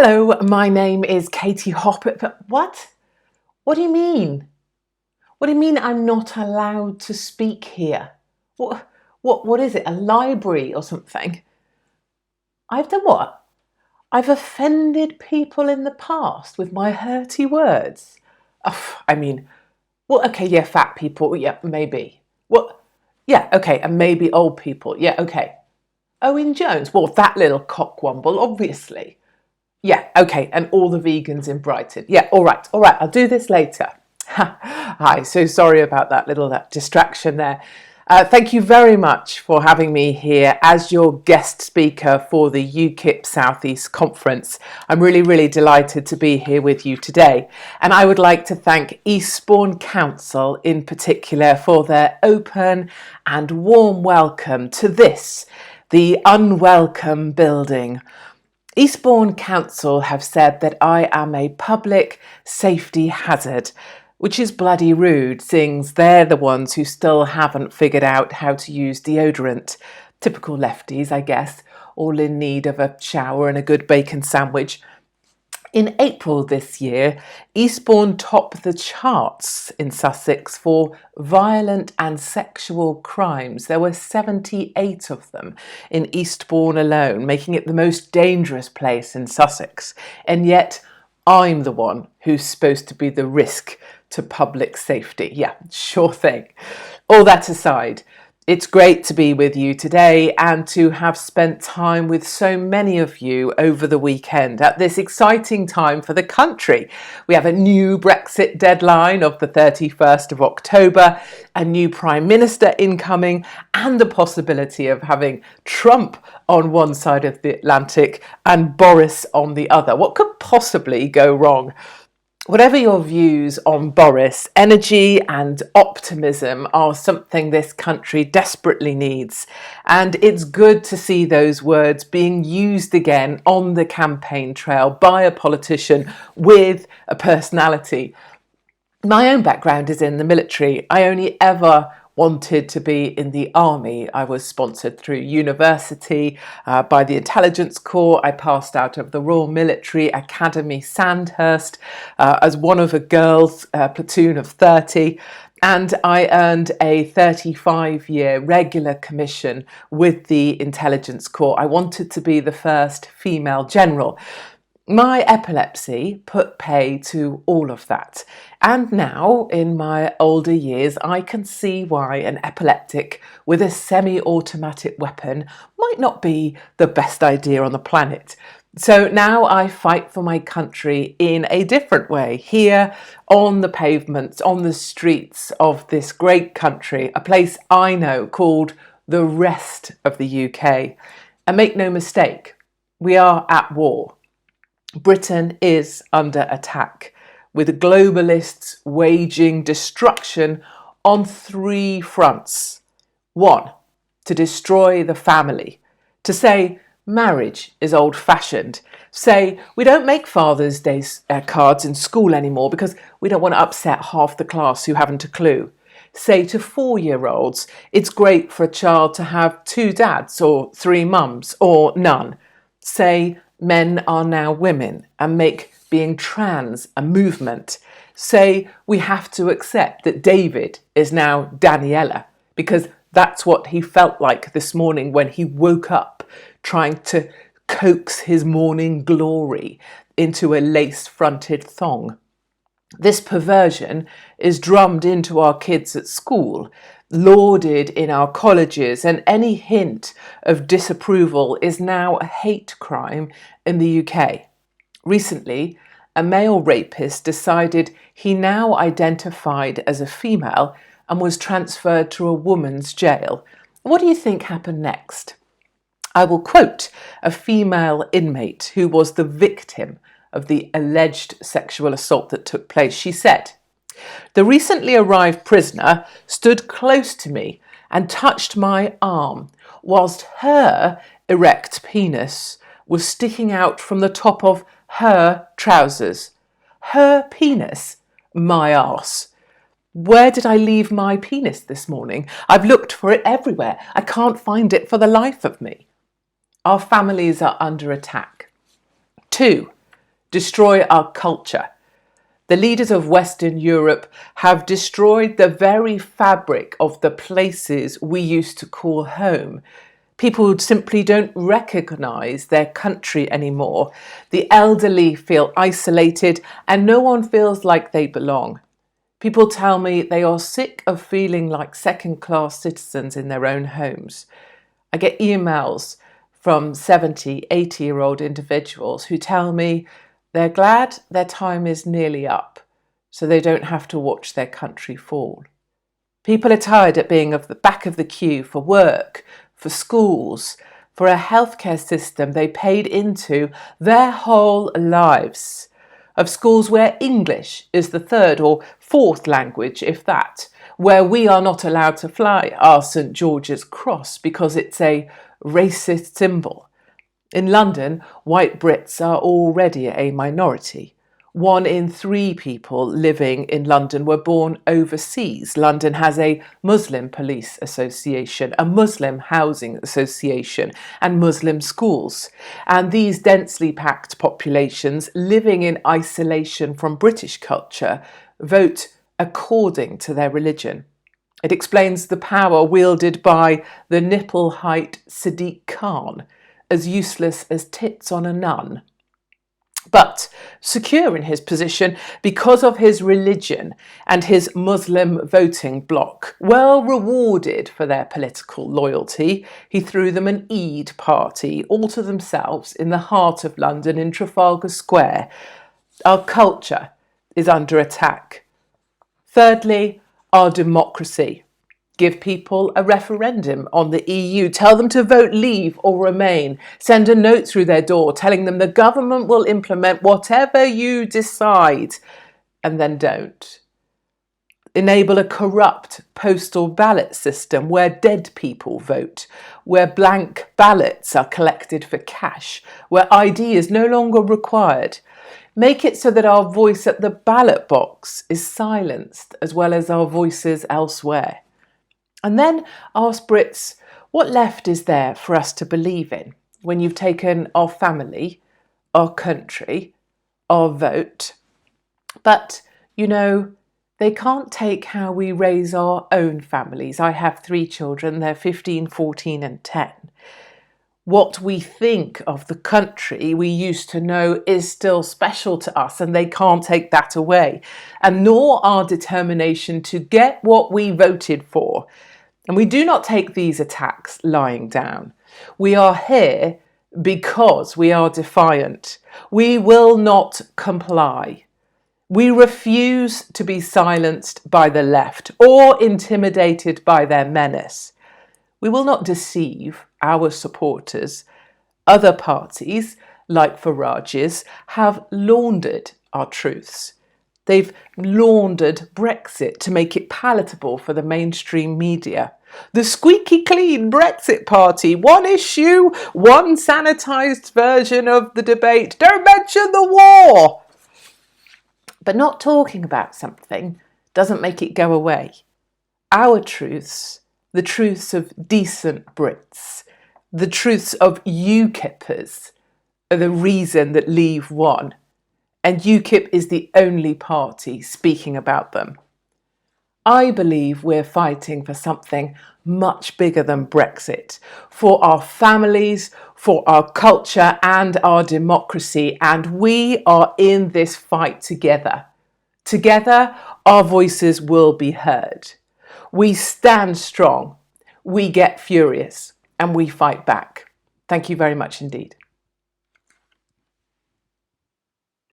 Hello, my name is Katie Hopkins. What? What do you mean? What do you mean I'm not allowed to speak here? What is it? A library or something? I've done what? I've offended people in the past with my hurty words. Oh, I mean, well, okay, yeah, fat people, yeah, maybe. What? Yeah, okay, and maybe old people, yeah, okay. Owen Jones, well, that little cockwomble, obviously. Yeah, okay, and all the vegans in Brighton. Yeah, all right, I'll do this later. Hi, so sorry about that little distraction there. Thank you very much for having me here as your guest speaker for the UKIP South East Conference. I'm really delighted to be here with you today. And I would like to thank Eastbourne Council in particular for their open and warm welcome to this, the unwelcome building. Eastbourne Council have said that I am a public safety hazard, which is bloody rude, seeing they're the ones who still haven't figured out how to use deodorant. Typical lefties, I guess, all in need of a shower and a good bacon sandwich. In April this year, Eastbourne topped the charts in Sussex for violent and sexual crimes. There were 78 of them in Eastbourne alone, making it the most dangerous place in Sussex. And yet, I'm the one who's supposed to be the risk to public safety. Yeah, sure thing. All that aside, it's great to be with you today and to have spent time with so many of you over the weekend at this exciting time for the country. We have a new Brexit deadline of the 31st of October, a new Prime Minister incoming, and the possibility of having Trump on one side of the Atlantic and Boris on the other. What could possibly go wrong? Whatever your views on Boris, energy and optimism are something this country desperately needs. And it's good to see those words being used again on the campaign trail by a politician with a personality. My own background is in the military. I only ever wanted to be in the army. I was sponsored through university by the Intelligence Corps. I passed out of the Royal Military Academy Sandhurst as one of a girls' platoon of 30. And I earned a 35-year regular commission with the Intelligence Corps. I wanted to be the first female general. My epilepsy put pay to all of that. And now, in my older years, I can see why an epileptic with a semi-automatic weapon might not be the best idea on the planet. So now I fight for my country in a different way, here on the pavements, on the streets of this great country, a place I know called the rest of the UK. And make no mistake, we are at war. Britain is under attack, with globalists waging destruction on three fronts. One, to destroy the family, to say marriage is old-fashioned, say we don't make Father's Day cards in school anymore because we don't want to upset half the class who haven't a clue. Say to 4-year-olds, it's great for a child to have 2 dads or 3 mums or none. Say men are now women and make being trans a movement. Say we have to accept that David is now Daniela because that's what he felt like this morning when he woke up trying to coax his morning glory into a lace-fronted thong. This perversion is drummed into our kids at school, lauded in our colleges, and any hint of disapproval is now a hate crime in the UK. Recently, a male rapist decided he now identified as a female and was transferred to a woman's jail. What do you think happened next? I will quote a female inmate who was the victim of the alleged sexual assault that took place. She said, "The recently arrived prisoner stood close to me and touched my arm whilst her erect penis was sticking out from the top of her trousers. Her penis? My arse. Where did I leave my penis this morning? I've looked for it everywhere. I can't find it for the life of me." Our families are under attack. 2, destroy our culture. The leaders of Western Europe have destroyed the very fabric of the places we used to call home. People simply don't recognise their country anymore. The elderly feel isolated and no one feels like they belong. People tell me they are sick of feeling like second-class citizens in their own homes. I get emails from 70, 80-year-old individuals who tell me they're glad their time is nearly up, so they don't have to watch their country fall. People are tired of being at the back of the queue for work, for schools, for a healthcare system they paid into their whole lives, of schools where English is the third or fourth language, if that, where we are not allowed to fly our St. George's Cross because it's a racist symbol. In London, white Brits are already a minority. 1 in 3 people living in London were born overseas. London has a Muslim police association, a Muslim housing association, and Muslim schools. And these densely packed populations living in isolation from British culture vote according to their religion. It explains the power wielded by the nipple-height Sadiq Khan, as useless as tits on a nun. But secure in his position because of his religion and his Muslim voting bloc, well rewarded for their political loyalty, he threw them an Eid party all to themselves in the heart of London in Trafalgar Square. Our culture is under attack. Thirdly, our democracy. Give people a referendum on the EU. Tell them to vote leave or remain. Send a note through their door telling them the government will implement whatever you decide, and then don't. Enable a corrupt postal ballot system where dead people vote, where blank ballots are collected for cash, where ID is no longer required. Make it so that our voice at the ballot box is silenced as well as our voices elsewhere. And then ask Brits, what left is there for us to believe in when you've taken our family, our country, our vote? But, you know, they can't take how we raise our own families. I have 3 children, they're 15, 14 and 10. What we think of the country we used to know is still special to us, and they can't take that away, and nor our determination to get what we voted for. And we do not take these attacks lying down. We are here because we are defiant. We will not comply. We refuse to be silenced by the left or intimidated by their menace. We will not deceive our supporters. Other parties, like Farage's, have laundered our truths. They've laundered Brexit to make it palatable for the mainstream media. The squeaky clean Brexit party, one issue, one sanitised version of the debate. Don't mention the war! But not talking about something doesn't make it go away. Our truths, the truths of decent Brits, the truths of UKIPers, are the reason that Leave won. And UKIP is the only party speaking about them. I believe we're fighting for something much bigger than Brexit, for our families, for our culture and our democracy, and we are in this fight together. Together, our voices will be heard. We stand strong, we get furious, and we fight back. Thank you very much indeed.